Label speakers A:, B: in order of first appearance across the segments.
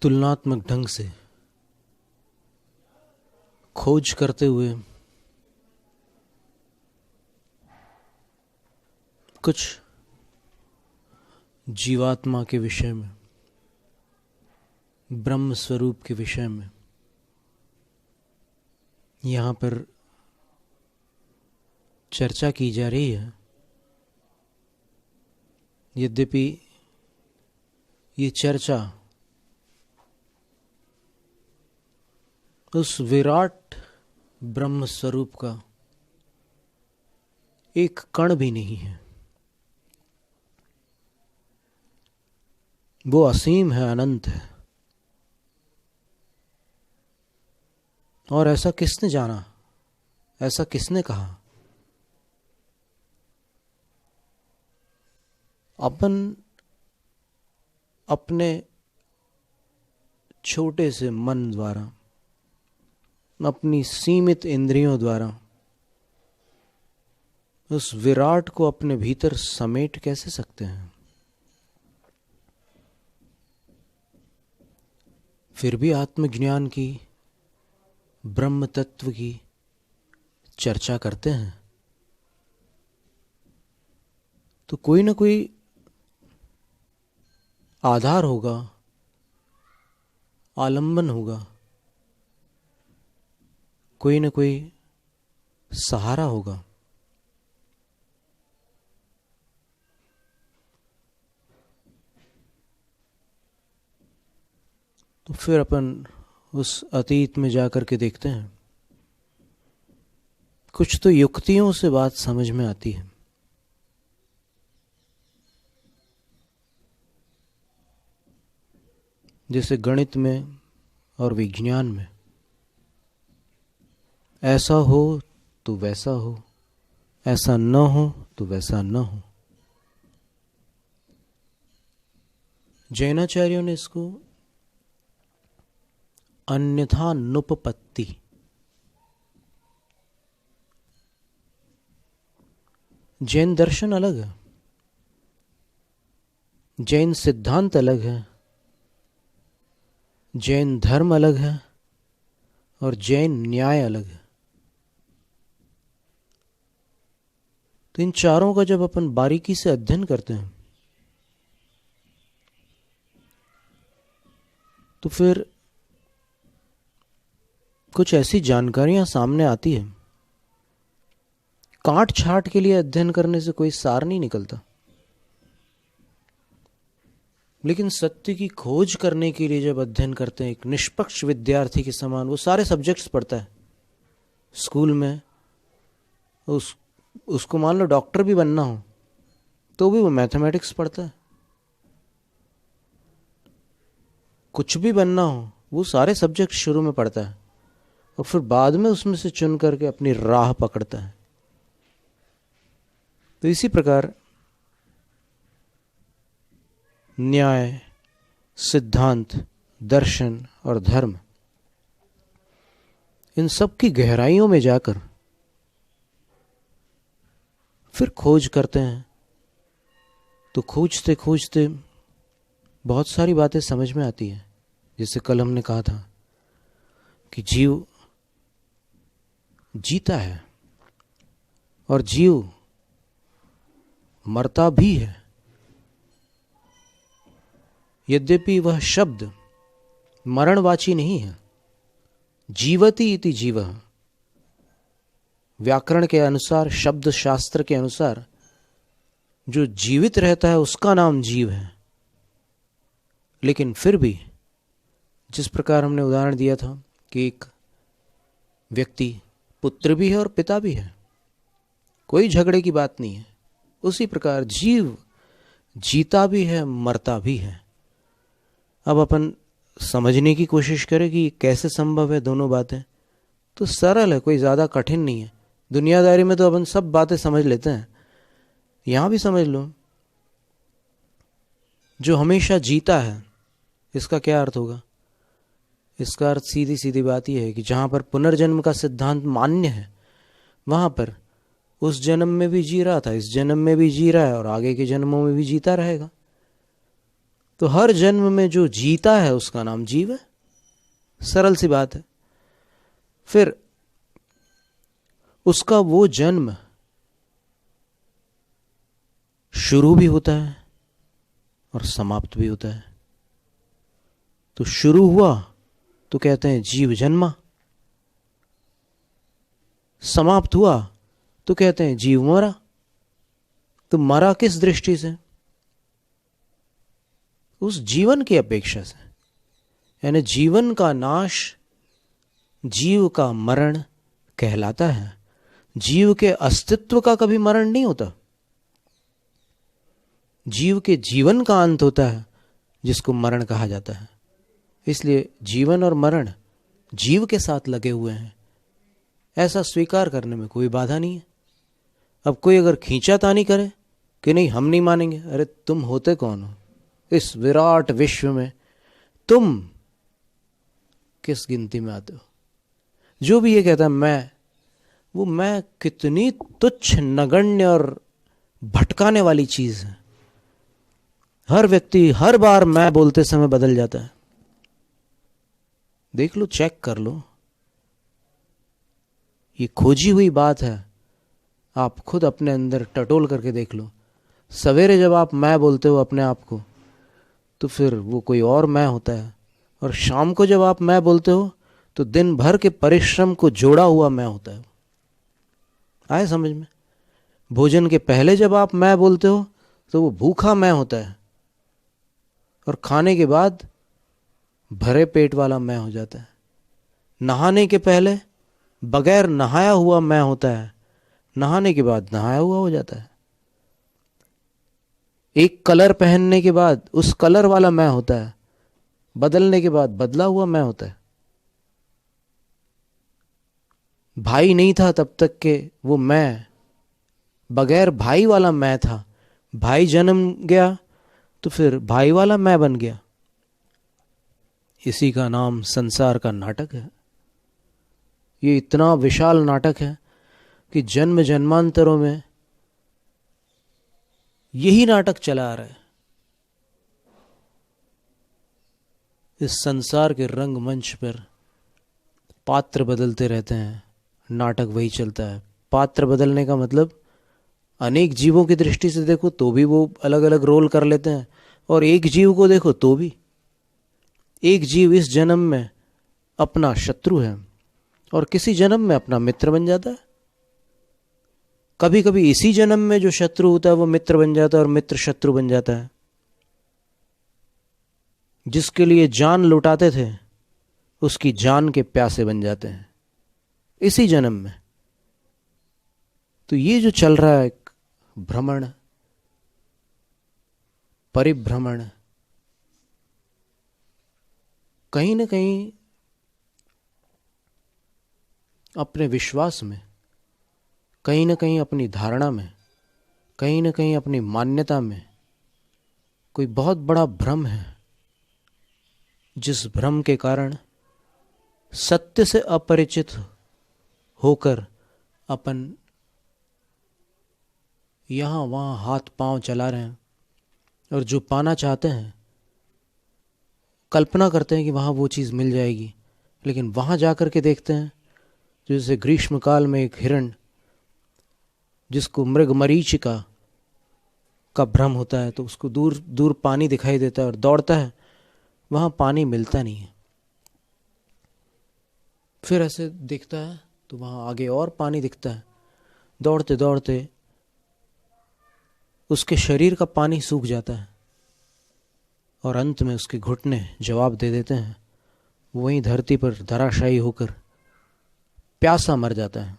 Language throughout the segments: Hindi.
A: तुलनात्मक ढंग से खोज करते हुए कुछ जीवात्मा के विषय में, ब्रह्म स्वरूप के विषय में यहाँ पर चर्चा की जा रही है। यद्यपि ये चर्चा उस विराट ब्रह्म स्वरूप का एक कण भी नहीं है, वो असीम है, अनंत है। और ऐसा किसने जाना, ऐसा किसने कहा? अपन अपने छोटे से मन द्वारा, अपनी सीमित इंद्रियों द्वारा उस विराट को अपने भीतर समेट कैसे सकते हैं? फिर भी आत्मज्ञान की, ब्रह्म तत्व की चर्चा करते हैं तो कोई ना कोई आधार होगा, आलंबन होगा, कोई ना कोई सहारा होगा। तो फिर अपन उस अतीत में जाकर के देखते हैं। कुछ तो युक्तियों से बात समझ में आती है। जैसे गणित में और विज्ञान में, ऐसा हो तो वैसा हो, ऐसा न हो तो वैसा न हो। जैनाचार्यों ने इसको अन्यथा नुपपत्ति, जैन दर्शन अलग है, जैन सिद्धांत अलग है, जैन धर्म अलग है और जैन न्याय अलग है। तो इन चारों का जब अपन बारीकी से अध्ययन करते हैं तो फिर कुछ ऐसी जानकारियां सामने आती है। काट छाट के लिए अध्ययन करने से कोई सार नहीं निकलता, लेकिन सत्य की खोज करने के लिए जब अध्ययन करते हैं, एक निष्पक्ष विद्यार्थी के समान वो सारे सब्जेक्ट्स पढ़ता है। स्कूल में उसको मान लो डॉक्टर भी बनना हो तो भी वो मैथमेटिक्स पढ़ता है। कुछ भी बनना हो वो सारे सब्जेक्ट शुरू में पढ़ता है और फिर बाद में उसमें से चुन करके अपनी राह पकड़ता है। तो इसी प्रकार न्याय, सिद्धांत, दर्शन और धर्म, इन सब की गहराइयों में जाकर फिर खोज करते हैं। तो खोजते खोजते बहुत सारी बातें समझ में आती हैं। जैसे कल हमने कहा था कि जीव जीता है और जीव मरता भी है। यद्यपि वह शब्द मरणवाची नहीं है। जीवति इति जीवः, व्याकरण के अनुसार, शब्द शास्त्र के अनुसार जो जीवित रहता है उसका नाम जीव है। लेकिन फिर भी जिस प्रकार हमने उदाहरण दिया था कि एक व्यक्ति पुत्र भी है और पिता भी है, कोई झगड़े की बात नहीं है, उसी प्रकार जीव जीता भी है, मरता भी है। अब अपन समझने की कोशिश करें कि कैसे संभव है दोनों बातें, तो सरल है, कोई ज़्यादा कठिन नहीं है। दुनियादारी में तो अपन सब बातें समझ लेते हैं, यहाँ भी समझ लो। जो हमेशा जीता है, इसका क्या अर्थ होगा? इसका अर्थ सीधी सीधी बात यह है कि जहाँ पर पुनर्जन्म का सिद्धांत मान्य है, वहाँ पर उस जन्म में भी जी रहा था, इस जन्म में भी जी रहा है और आगे के जन्मों में भी जीता रहेगा। तो हर जन्म में जो जीता है उसका नाम जीव है। सरल सी बात है। फिर उसका वो जन्म शुरू भी होता है और समाप्त भी होता है। तो शुरू हुआ तो कहते हैं जीव जन्मा, समाप्त हुआ तो कहते हैं जीव मरा। तो मरा किस दृष्टि से? उस जीवन की अपेक्षा से। यानी जीवन का नाश जीव का मरण कहलाता है। जीव के अस्तित्व का कभी मरण नहीं होता। जीव के जीवन का अंत होता है जिसको मरण कहा जाता है। इसलिए जीवन और मरण जीव के साथ लगे हुए हैं, ऐसा स्वीकार करने में कोई बाधा नहीं है। अब कोई अगर खींचातानी करे कि नहीं हम नहीं मानेंगे, अरे तुम होते कौन हो इस विराट विश्व में? तुम किस गिनती में आते हो? जो भी ये कहता है मैं, वो मैं कितनी तुच्छ नगण्य और भटकाने वाली चीज है। हर व्यक्ति हर बार मैं बोलते समय बदल जाता है। देख लो, चेक कर लो, ये खोजी हुई बात है। आप खुद अपने अंदर टटोल करके देख लो। सवेरे जब आप मैं बोलते हो अपने आप को, तो फिर वो कोई और मैं होता है। और शाम को जब आप मैं बोलते हो तो दिन भर के परिश्रम को जोड़ा हुआ मैं होता है। आए समझ में? भोजन के पहले जब आप मैं बोलते हो तो वो भूखा मैं होता है, और खाने के बाद भरे पेट वाला मैं हो जाता है। नहाने के पहले बगैर नहाया हुआ मैं होता है, नहाने के बाद नहाया हुआ हो जाता है। एक कलर पहनने के बाद उस कलर वाला मैं होता है, बदलने के बाद बदला हुआ मैं होता है। भाई नहीं था तब तक के वो मैं बगैर भाई वाला मैं था। भाई जन्म गया तो फिर भाई वाला मैं बन गया। इसी का नाम संसार का नाटक है। ये इतना विशाल नाटक है कि जन्म जन्मांतरों में यही नाटक चला आ रहा है। इस संसार के रंगमंच पर पात्र बदलते रहते हैं, नाटक वही चलता है। पात्र बदलने का मतलब अनेक जीवों की दृष्टि से देखो तो भी वो अलग अलग रोल कर लेते हैं, और एक जीव को देखो तो भी। एक जीव इस जन्म में अपना शत्रु है और किसी जन्म में अपना मित्र बन जाता है। कभी कभी इसी जन्म में जो शत्रु होता है वो मित्र बन जाता है और मित्र शत्रु बन जाता है। जिसके लिए जान लुटाते थे उसकी जान के प्यासे बन जाते हैं इसी जन्म में। तो ये जो चल रहा है भ्रमण, परिभ्रमण, कहीं ना कहीं अपने विश्वास में, कहीं ना कहीं अपनी धारणा में, कहीं ना कहीं अपनी मान्यता में कोई बहुत बड़ा भ्रम है, जिस भ्रम के कारण सत्य से अपरिचित होकर अपन यहाँ वहाँ हाथ पांव चला रहे हैं, और जो पाना चाहते हैं कल्पना करते हैं कि वहाँ वो चीज़ मिल जाएगी, लेकिन वहाँ जाकर के देखते हैं जैसे ग्रीष्म काल में एक हिरण जिसको मृग मरीचिका का भ्रम होता है, तो उसको दूर दूर पानी दिखाई देता है और दौड़ता है, वहाँ पानी मिलता नहीं है। फिर ऐसे दिखता है तो वहाँ आगे और पानी दिखता है। दौड़ते दौड़ते उसके शरीर का पानी सूख जाता है और अंत में उसके घुटने जवाब दे देते हैं। वहीं धरती पर धराशायी होकर प्यासा मर जाता है।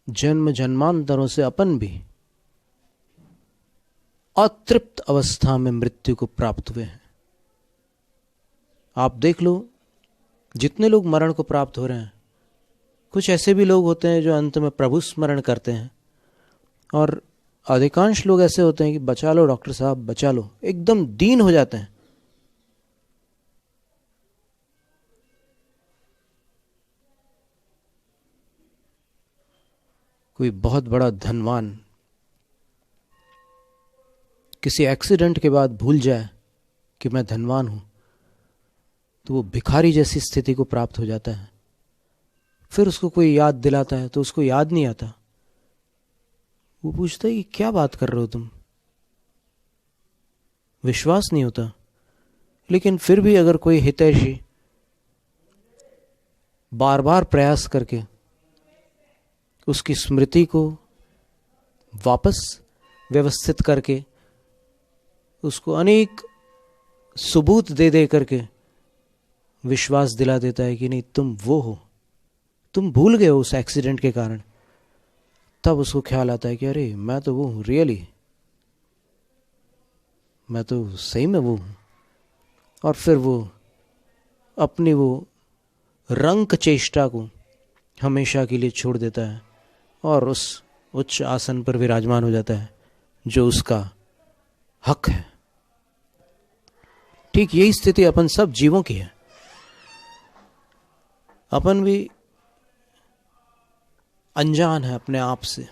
A: जन्म जन्मांतरों से अपन भी अतृप्त अवस्था में मृत्यु को प्राप्त हुए हैं। आप देख लो, जितने लोग मरण को प्राप्त हो रहे हैं, कुछ ऐसे भी लोग होते हैं जो अंत में प्रभु स्मरण करते हैं, और अधिकांश लोग ऐसे होते हैं कि बचा लो डॉक्टर साहब बचा लो, एकदम दीन हो जाते हैं। कोई बहुत बड़ा धनवान किसी एक्सीडेंट के बाद भूल जाए कि मैं धनवान हूं, तो वो भिखारी जैसी स्थिति को प्राप्त हो जाता है। फिर उसको कोई याद दिलाता है तो उसको याद नहीं आता। वो पूछता है कि क्या बात कर रहे हो तुम, विश्वास नहीं होता। लेकिन फिर भी अगर कोई हितैषी बार बार प्रयास करके उसकी स्मृति को वापस व्यवस्थित करके उसको अनेक सबूत दे दे करके विश्वास दिला देता है कि नहीं तुम वो हो, तुम भूल गए हो उस एक्सीडेंट के कारण, तब उसको ख्याल आता है कि अरे मैं तो वो हूं, रियली मैं तो सही में वो हूं। और फिर वो अपनी वो रंक चेष्टा को हमेशा के लिए छोड़ देता है और उस उच्च आसन पर विराजमान हो जाता है जो उसका हक है। ठीक यही स्थिति अपन सब जीवों की है। अपन भी अनजान है अपने आप से,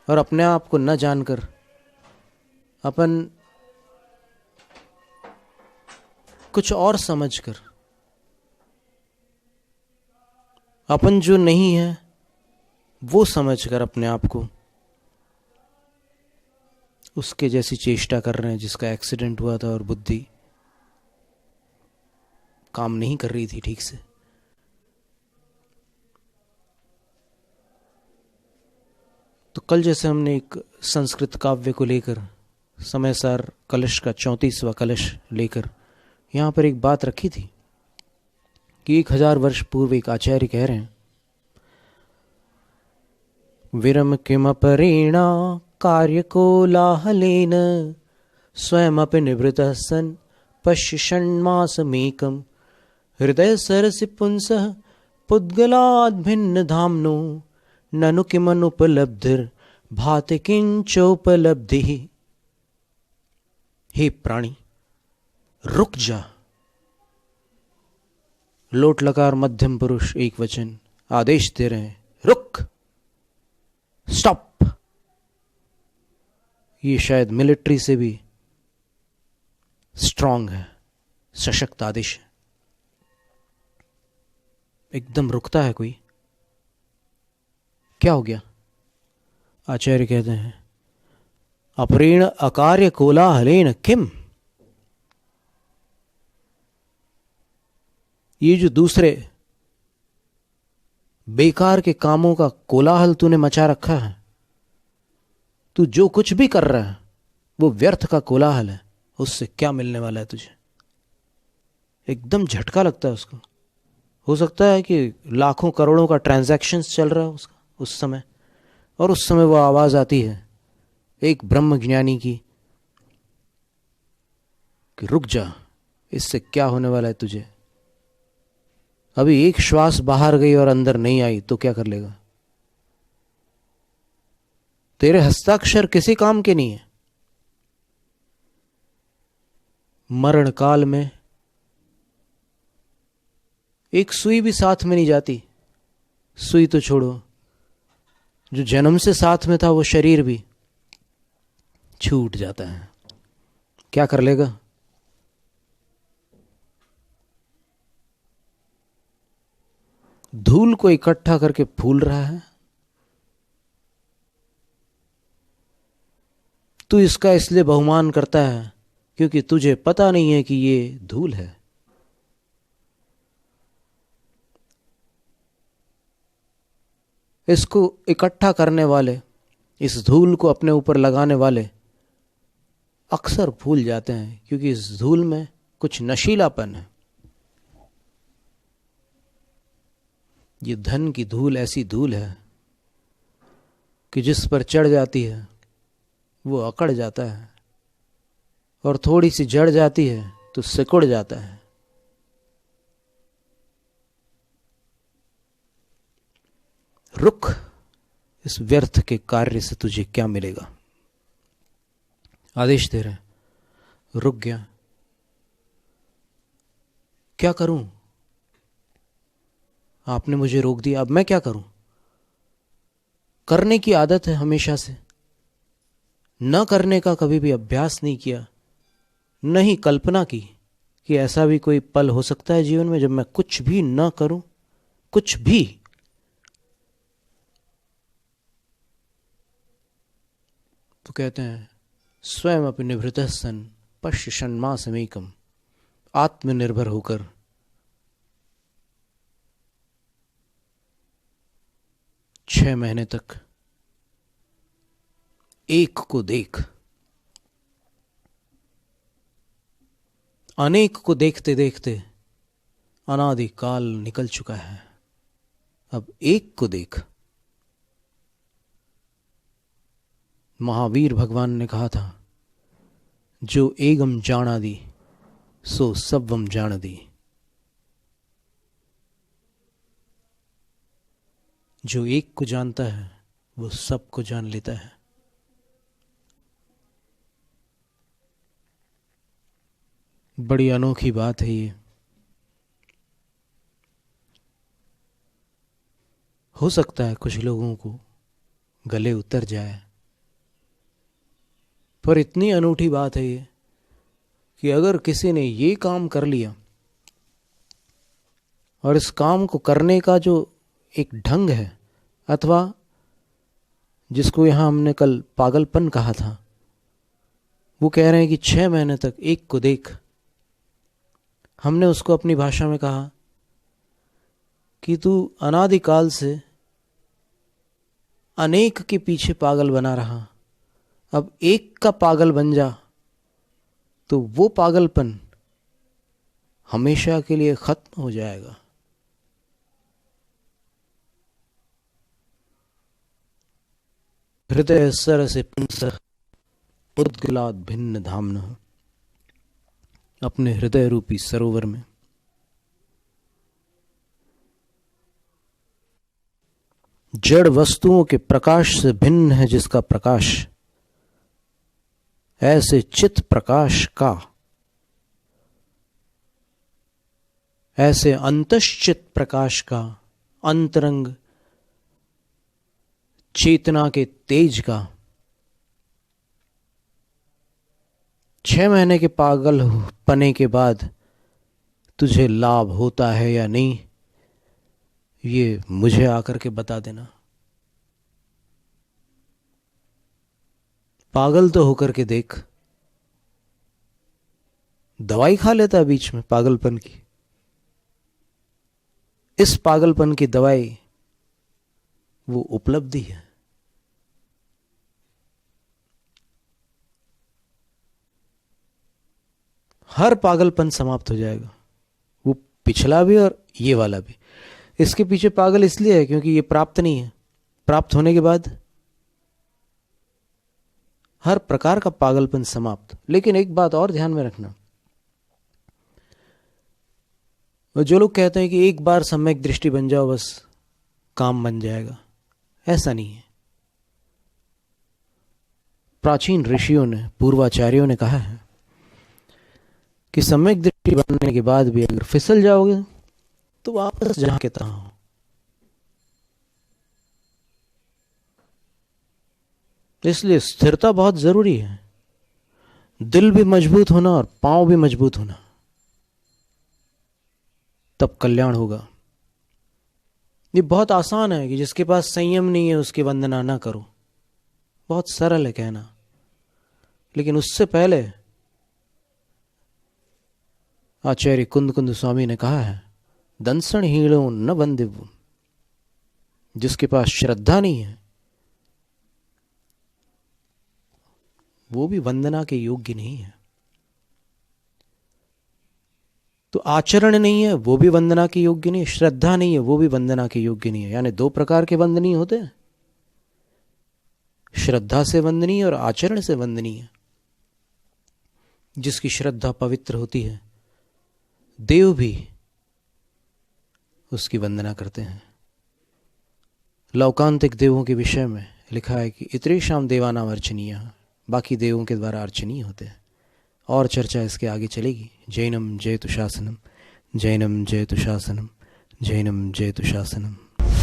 A: और अपने आप को न जानकर अपन कुछ और समझकर अपन जो नहीं है वो समझकर अपने आप को उसके जैसी चेष्टा कर रहे हैं जिसका एक्सीडेंट हुआ था और बुद्धि काम नहीं कर रही थी ठीक से। तो कल जैसे हमने एक संस्कृत काव्य को लेकर समयसार कलश का 34वां कलश लेकर यहां पर एक बात रखी थी कि 1000 वर्ष पूर्व एक आचार्य कह रहे हैं, विरम किमपरेणा कार्य कोलाहलेन स्वयमपि निवृतः सन् पश्यन्मासमेकम् हृदय सरसि पुंसः पुद्गलाद् भिन्न धाम्नो ननु किमनुपलब्धिर् भाति किंचोपलब्धिः। हे प्राणी रुक जा। लोट लकार मध्यम पुरुष एक वचन आदेश दे रहे हैं, रुक, स्टॉप। ये शायद मिलिट्री से भी स्ट्रांग है, सशक्त आदेश है। एकदम रुकता है कोई, क्या हो गया? आचार्य कहते हैं, अपरेण अकार्य कोलाहलेन किम। ये जो दूसरे बेकार के कामों का कोलाहल तूने मचा रखा है, तू जो कुछ भी कर रहा है वो व्यर्थ का कोलाहल है, उससे क्या मिलने वाला है तुझे? एकदम झटका लगता है उसको। हो सकता है कि लाखों करोड़ों का ट्रांजैक्शंस चल रहा है उसका उस समय, और उस समय वो आवाज आती है एक ब्रह्म ज्ञानी की कि रुक जा, इससे क्या होने वाला है तुझे? अभी एक श्वास बाहर गई और अंदर नहीं आई तो क्या कर लेगा? तेरे हस्ताक्षर किसी काम के नहीं है। मरण काल में एक सुई भी साथ में नहीं जाती। सुई तो छोड़ो, जो जन्म से साथ में था वो शरीर भी छूट जाता है। क्या कर लेगा? धूल को इकट्ठा करके फूल रहा है, तू इसका इसलिए बहुमान करता है क्योंकि तुझे पता नहीं है कि ये धूल है। इसको इकट्ठा करने वाले, इस धूल को अपने ऊपर लगाने वाले अक्सर भूल जाते हैं क्योंकि इस धूल में कुछ नशीलापन है। ये धन की धूल ऐसी धूल है कि जिस पर चढ़ जाती है वो अकड़ जाता है, और थोड़ी सी जड़ जाती है तो सिकुड़ जाता है। रुक, इस व्यर्थ के कार्य से तुझे क्या मिलेगा? आदेश दे रहे हैं, रुक गया। क्या करूं? आपने मुझे रोक दिया, अब मैं क्या करूं? करने की आदत है हमेशा से, न करने का कभी भी अभ्यास नहीं किया, नहीं कल्पना की कि ऐसा भी कोई पल हो सकता है जीवन में जब मैं कुछ भी न करूं, कुछ भी। तो कहते हैं स्वयं अपनी निभृतः सन् पश्य षण्मासमेकम्, आत्मनिर्भर होकर छह महीने तक एक को देख। अनेक को देखते देखते अनादि काल निकल चुका है, अब एक को देख। महावीर भगवान ने कहा था, जो एगम जाना दी सो सबवम जान दी। जो एक को जानता है वो सब को जान लेता है। बड़ी अनोखी बात है ये। हो सकता है कुछ लोगों को गले उतर जाए, पर इतनी अनूठी बात है ये कि अगर किसी ने ये काम कर लिया और इस काम को करने का जो एक ढंग है, अथवा जिसको यहां हमने कल पागलपन कहा था, वो कह रहे हैं कि 6 महीने तक एक को देख। हमने उसको अपनी भाषा में कहा कि तू अनादिकाल से अनेक के पीछे पागल बना रहा, अब एक का पागल बन जा तो वो पागलपन हमेशा के लिए खत्म हो जाएगा। हृदय सर से पुंसः उद्गलाद भिन्न धाम्नः। अपने हृदय रूपी सरोवर में जड़ वस्तुओं के प्रकाश से भिन्न है जिसका प्रकाश, ऐसे चित प्रकाश का, ऐसे अंतश्चित प्रकाश का, अंतरंग चेतना के तेज का 6 महीने के पागल पने के बाद तुझे लाभ होता है या नहीं, ये मुझे आकर के बता देना। पागल तो होकर के देख। दवाई खा लेता है बीच में पागलपन की। इस पागलपन की दवाई वो उपलब्धि है। हर पागलपन समाप्त हो जाएगा, वो पिछला भी और ये वाला भी। इसके पीछे पागल इसलिए है क्योंकि ये प्राप्त नहीं है। प्राप्त होने के बाद हर प्रकार का पागलपन समाप्त। लेकिन एक बात और ध्यान में रखना, जो लोग कहते हैं कि एक बार सम्यक दृष्टि बन जाओ बस काम बन जाएगा, ऐसा नहीं है। प्राचीन ऋषियों ने, पूर्वाचार्यों ने कहा है कि सम्यक दृष्टि बनने के बाद भी अगर फिसल जाओगे तो वापस जहां के तहां हो। इसलिए स्थिरता बहुत जरूरी है। दिल भी मजबूत होना और पांव भी मजबूत होना, तब कल्याण होगा। ये बहुत आसान है कि जिसके पास संयम नहीं है उसकी वंदना ना करो, बहुत सरल है कहना। लेकिन उससे पहले आचार्य कुंद कुंद स्वामी ने कहा है, दंसण हीणो न वंदिव। जिसके पास श्रद्धा नहीं है वो भी वंदना के योग्य नहीं है। तो आचरण नहीं है वो भी वंदना के योग्य नहीं है, श्रद्धा नहीं है वो भी वंदना के योग्य नहीं है। यानी 2 प्रकार के वंदनीय होते हैं, श्रद्धा से वंदनीय और आचरण से वंदनीय। जिसकी श्रद्धा पवित्र होती है देव भी उसकी वंदना करते हैं। लौकांतिक देवों के विषय में लिखा है कि इतरेषां देवानां अर्चनीय, बाकी देवों के द्वारा अर्चनीय होते हैं। और चर्चा इसके आगे चलेगी। जैनम जयतु शासनम, जैनम जयतु शासनम, जैनम जयतु शासनम।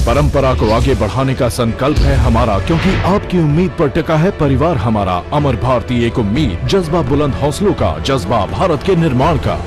B: परंपरा को आगे बढ़ाने का संकल्प है हमारा, क्योंकि आपकी उम्मीद पर टिका है परिवार हमारा। अमर भारती एक उम्मीद, जज्बा बुलंद हौसलों का, जज्बा भारत के निर्माण का।